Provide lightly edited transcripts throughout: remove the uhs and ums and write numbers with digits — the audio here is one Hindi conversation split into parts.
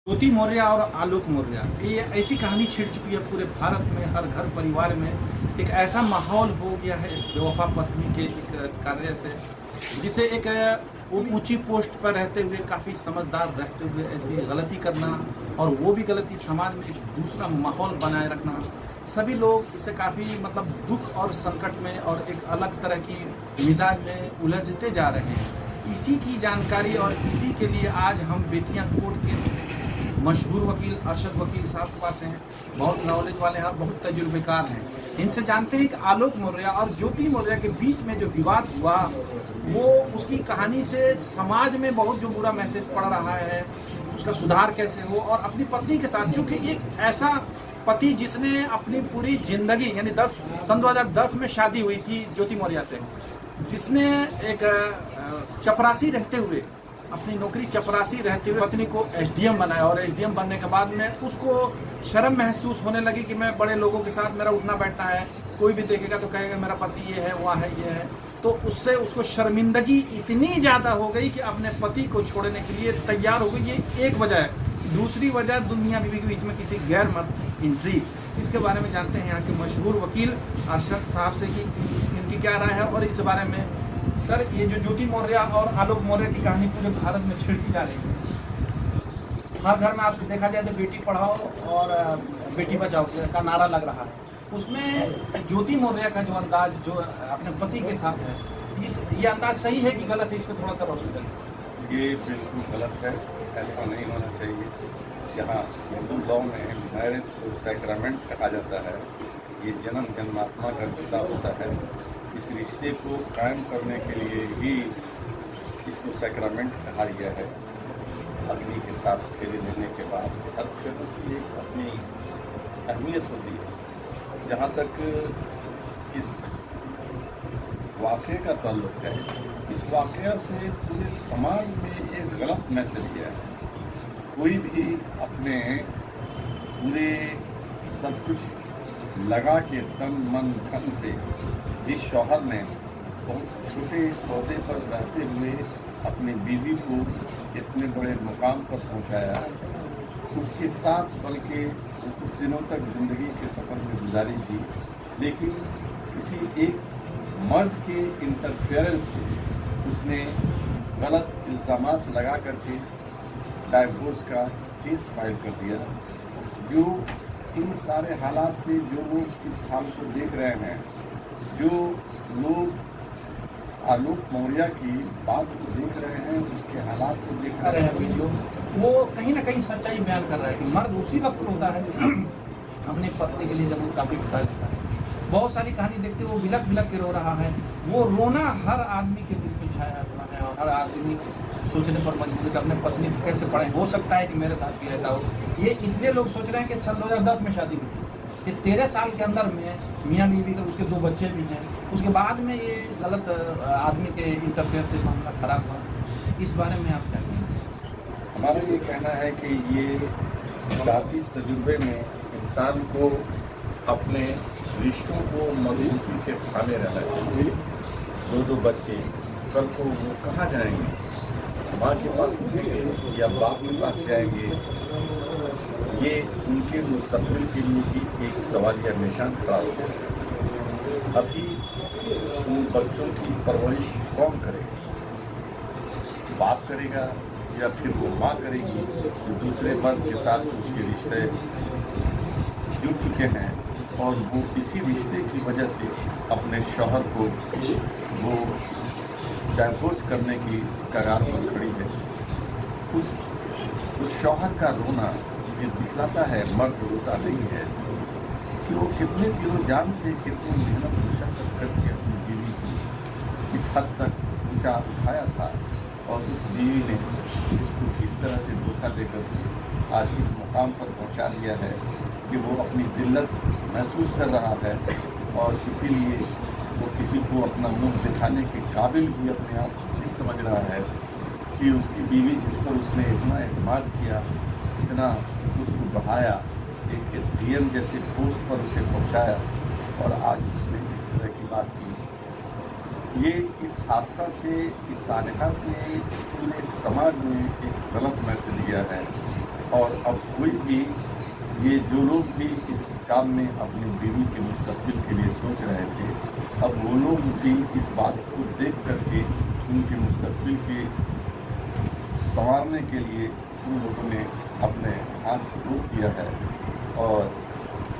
ज्योति मौर्य और आलोक मौर्य, ये ऐसी कहानी छिड़ चुकी है पूरे भारत में। हर घर परिवार में एक ऐसा माहौल हो गया है बेवफा पत्नी के एक कार्य से, जिसे एक वो ऊंची पोस्ट पर रहते हुए काफ़ी समझदार रहते हुए ऐसी गलती करना, और वो भी गलती समाज में एक दूसरा माहौल बनाए रखना। सभी लोग इससे काफ़ी दुख और संकट में और एक अलग तरह की मिजाज में उलझते जा रहे हैं। इसी की जानकारी और इसी के लिए आज हम बेतिया कोर्ट के मशहूर वकील अरशद वकील साहब के पास हैं। बहुत नॉलेज वाले हैं, बहुत तजुर्बेकार हैं। इनसे जानते हैं कि आलोक मौर्य और ज्योति मौर्य के बीच में जो विवाद हुआ, वो उसकी कहानी से समाज में बहुत जो बुरा मैसेज पड़ रहा है, उसका सुधार कैसे हो। और अपनी पत्नी के साथ, चूँकि एक ऐसा पति जिसने अपनी पूरी जिंदगी यानी सन 2010 में शादी हुई थी ज्योति मौर्य से, जिसने एक चपरासी रहते हुए, अपनी नौकरी चपरासी रहते हुए पत्नी को एसडीएम बनाया, और एसडीएम बनने के बाद में उसको शर्म महसूस होने लगी कि मैं बड़े लोगों के साथ मेरा उठना बैठना है, कोई भी देखेगा तो कहेगा मेरा पति ये है, वहाँ है, ये है। तो उससे उसको शर्मिंदगी इतनी ज़्यादा हो गई कि अपने पति को छोड़ने के लिए तैयार हो गई। ये एक वजह है। दूसरी वजह दुनिया बीवी के बीच में किसी गैर मर्द इंट्री। इसके बारे में जानते हैं यहाँ के मशहूर वकील अरशद साहब से कि इनकी क्या राय है। और इस बारे में सर, ये जो ज्योति मौर्य और आलोक मौर्य की कहानी पूरे भारत में छिड़की जा रही है। हर घर में आप देखा जाए तो बेटी पढ़ाओ और बेटी बचाओ का नारा लग रहा है। उसमें ज्योति मौर्य का जो अंदाज जो अपने पति के साथ है, ये अंदाज सही है कि गलत है? इस पर थोड़ा सा रोशनी करें। ये बिल्कुल गलत है, ऐसा नहीं होना चाहिए। यहाँ हिंदू लॉ में मैरिज को सैक्रामेंट कहा जाता है। ये जन्म जन्मात्मा का रिश्ता होता है। इस रिश्ते को कायम करने के लिए ही इसको सैक्रामेंट कहा गया है। अग्नि के साथ फेरे लेने के बाद हर फेरों की एक अपनी अहमियत होती है। जहाँ तक इस वाक़े का ताल्लुक है, इस वाक़या से पूरे समाज में एक गलत मैसेज गया है। कोई भी अपने पूरे सब कुछ लगा के तन मन धन से, जिस शौहर ने बहुत छोटे पौधे पर रहते हुए अपनी बीवी को इतने बड़े मुकाम पर पहुंचाया, उसके साथ बल्कि कुछ दिनों तक ज़िंदगी के सफ़र में गुजारी थी, लेकिन किसी एक मर्द के इंटरफेरेंस से उसने गलत इल्ज़ामात लगा करके डाइवोर्स का केस फाइल कर दिया। जो इन सारे हालात से जो लोग इस हाल को देख रहे हैं, जो लोग आलोक मौर्य की बात को देख रहे हैं, उसके हालात को देख रहे हैं, वीडियो वो कहीं ना कहीं सच्चाई बयान कर रहा है कि मर्द उसी वक्त होता है अपनी पत्नी के लिए जब वो काफी पिता है। बहुत सारी कहानी देखते वो बिलक बिलक के रो रहा है। वो रोना हर आदमी के दिल पे छाया हुआ है, और हर आदमी सोचने पर मजबूर है कि अपने पत्नी को कैसे पढ़े। हो सकता है कि मेरे साथ भी ऐसा हो। ये इसलिए लोग सोच रहे हैं कि सन 2010 में शादी हुई थी, ये 13 साल के अंदर में मियाँ बीवी के उसके 2 बच्चे भी हैं। उसके बाद में ये गलत आदमी के इंटरफेयर से मामला खराब हुआ। इस बारे में आप क्या कहेंगे? हमारा ये कहना है कि ये ज़ाती तजुर्बे में इंसान को अपने रिश्तों को मजबूती से थामे रहना चाहिए। 2 बच्चे कल को वो कहाँ जाएंगे? माँ के पास जाएंगे या बाप के पास जाएंगे? ये उनके मुस्तकबिल के लिए भी एक सवालिया निशान खड़ा हो गया। अभी उन बच्चों की परवरिश कौन करेगा? बाप करेगा या फिर वो माँ करेगी जो दूसरे मर्द के साथ उसके रिश्ते जुड़ चुके हैं, और वो इसी रिश्ते की वजह से अपने शौहर को वो डाइवोर्स करने की कगार पर खड़ी है। उस शौहर का रोना ये दिखलाता है, मर्द रोता नहीं है, कि वो कितने दिलो जान से, कितनी मेहनत मुशक्कत करके अपनी बीवी को इस हद तक ऊंचा उठाया था, और उस बीवी ने इसको किस तरह से धोखा देकर आज इस मुकाम पर पहुंचा दिया है कि वो अपनी जिल्लत महसूस कर रहा है, और इसीलिए वो किसी को अपना मुंह दिखाने के काबिल भी अपने आप नहीं समझ रहा है कि उसकी बीवी, जिस पर उसने इतना एतमाद किया, इतना उसको बढ़ाया, एक एसडीएम जैसे पोस्ट पर उसे पहुंचाया, और आज उसने इस तरह की बात की। ये इस हादसा से, इस सानहा से पूरे समाज में एक गलत मैसेज दिया है और अब कोई भी ये जो लोग भी इस काम में अपनी बीवी के मुस्तकबिल के लिए सोच रहे थे, अब वो लोग भी इस बात को देख करके उनके मुस्तकबिल के संवारने के लिए उन लोगों ने अपने हाथ को रोक दिया है। और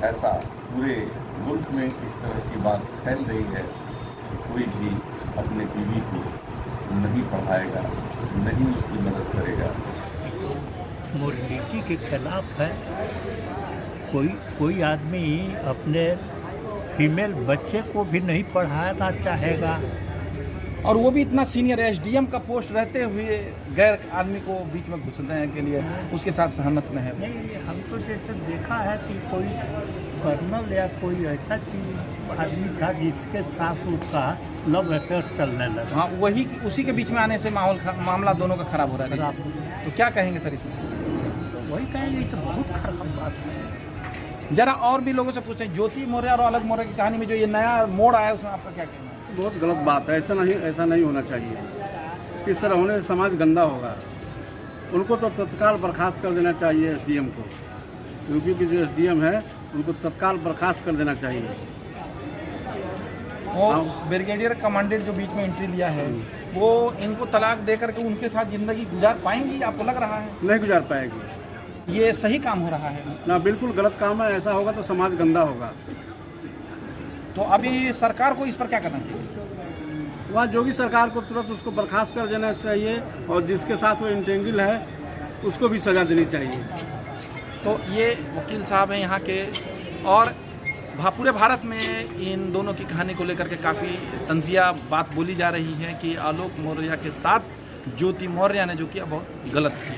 ऐसा पूरे मुल्क में इस तरह की बात फैल रही है कि कोई भी अपने बीवी को नहीं पढ़ाएगा, नहीं उसकी मदद करेगा। मोरालिटी के खिलाफ है। कोई आदमी अपने फीमेल बच्चे को भी नहीं पढ़ाना चाहेगा। और वो भी इतना सीनियर एसडीएम का पोस्ट रहते हुए गैर आदमी को बीच में घुसने के लिए उसके साथ सहमत में है। नहीं, हम तो जैसे देखा है कि कोई कर्नल या कोई ऐसा चीज आदमी था जिसके साथ उसका लव अफेयर चलने लगा। हाँ, वही उसी के बीच में आने से मामला दोनों का खराब हो रहा है। खराब हो तो क्या कहेंगे सर इसमें? वही कहेंगे, ये तो बहुत खराब बात है। जरा और भी लोगों से पूछते हैं, ज्योति मौर्य और अलग मौर्य की कहानी में जो ये नया मोड़ आया उसमें आपका क्या कहना है? बहुत गलत बात है। ऐसा नहीं होना चाहिए। इस तरह होने से समाज गंदा होगा। उनको तो तत्काल बर्खास्त कर देना चाहिए एसडीएम को। यूपी के जो एसडीएम है उनको तत्काल बर्खास्त कर देना चाहिए। और ब्रिगेडियर कमांडेंट जो बीच में एंट्री लिया है वो इनको तलाक दे करके उनके साथ जिंदगी गुजार पाएंगी, आपको लग रहा है? नहीं गुजार पाएगी। ये सही काम हो रहा है ना, बिल्कुल गलत काम है। ऐसा होगा तो समाज गंदा होगा। तो अभी सरकार को इस पर क्या करना चाहिए? वहाँ योगी सरकार को तुरंत उसको बर्खास्त कर देना चाहिए और जिसके साथ वो इंटेंगल है उसको भी सजा देनी चाहिए। तो ये वकील साहब हैं यहाँ के। और पूरे भारत में इन दोनों की कहानी को लेकर के काफ़ी तंजिया बात बोली जा रही है कि आलोक मौर्य के साथ ज्योति मौर्य ने जो किया बहुत गलत किया।